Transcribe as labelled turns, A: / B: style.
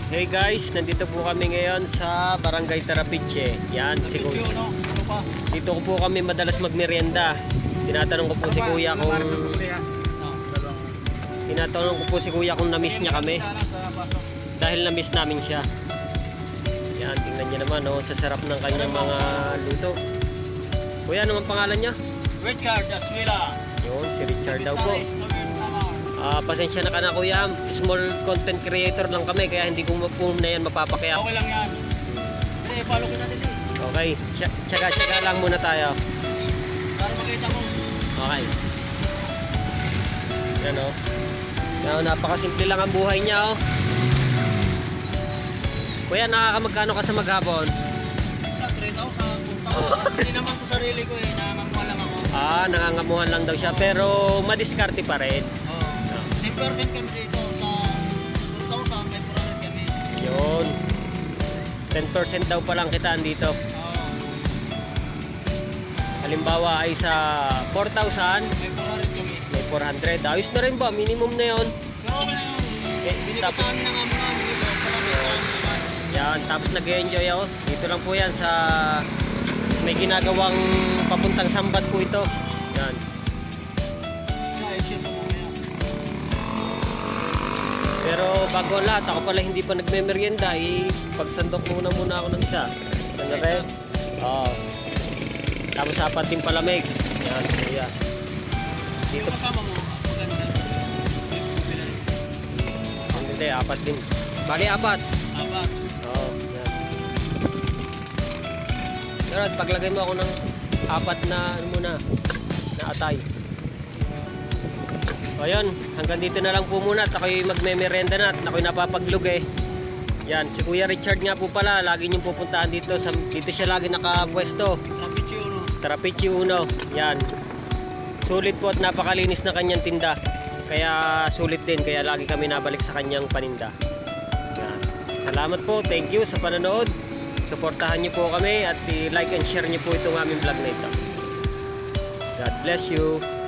A: Hey guys, nandito po kami ngayon sa Barangay Tarapiche. Yan, si Kuya. Dito ko po kami madalas magmerienda. Tinatanong ko po si Kuya kung na-miss niya kami. Dahil na-miss namin siya. Yan, tingnan niya naman sa sarap ng kanyang mga luto. Kuya, ano ang pangalan niya?
B: Richard Aswila.
A: Yun, si Richard daw po. Pasensya na ka na kuya, small content creator lang kami kaya hindi ko po na yan mapapakaya.
B: Okay lang yan. Hindi, follow ko na din eh.
A: Okay, tsaga-tsaga lang muna tayo.
B: Para makita mo.
A: Okay. Yan o. Napakasimple lang ang buhay niya o. Kuya, nakakamagkano ka sa maghapon?
B: Sa 3,000. Hindi naman ko sarili ko eh, nangangamuha lang ako.
A: Nangangamuhan lang daw siya pero madiskarte pa rin.
B: 10% kami dito sa 2,000, may 400 kami.
A: Yun. 10% daw palang kitaan dito. Halimbawa ay sa 4,000,
B: May 400 kami.
A: may 400. Ayos na rin ba? Minimum na yun.
B: Pero okay na yun. Binigay
A: Tapos,
B: kami ng amuhan dito.
A: yan, tapos nag-enjoy ako. Dito lang po yan sa may ginagawang papuntang Sambat po ito. Yan. Pero bago ang lahat, ako pala hindi pa nagme-merienda, pagsandok muna ako ng isa. Ano rin? Oo. Tapos apat din palamig. Yan, kuya.
B: Dito kasama mo.
A: Hindi, apat din. Bali, apat.
B: Apat.
A: Oo, yan. Pero paglagay mo ako ng apat na, na atay. So ayun, hanggang dito na lang po muna at ako'y magme-merienda na at ako'y napapaglug eh. Yan, si Kuya Richard nga po pala, lagi niyong pupuntaan dito. Dito siya lagi nakapwesto. Tarapiche 1. Yan. Sulit po at napakalinis na kanyang tinda. Kaya sulit din, kaya lagi kami nabalik sa kanyang paninda. Yan. Salamat po, thank you sa panonood. Suportahan niyo po kami at i-like and share niyo po itong aming vlog na ito. God bless you.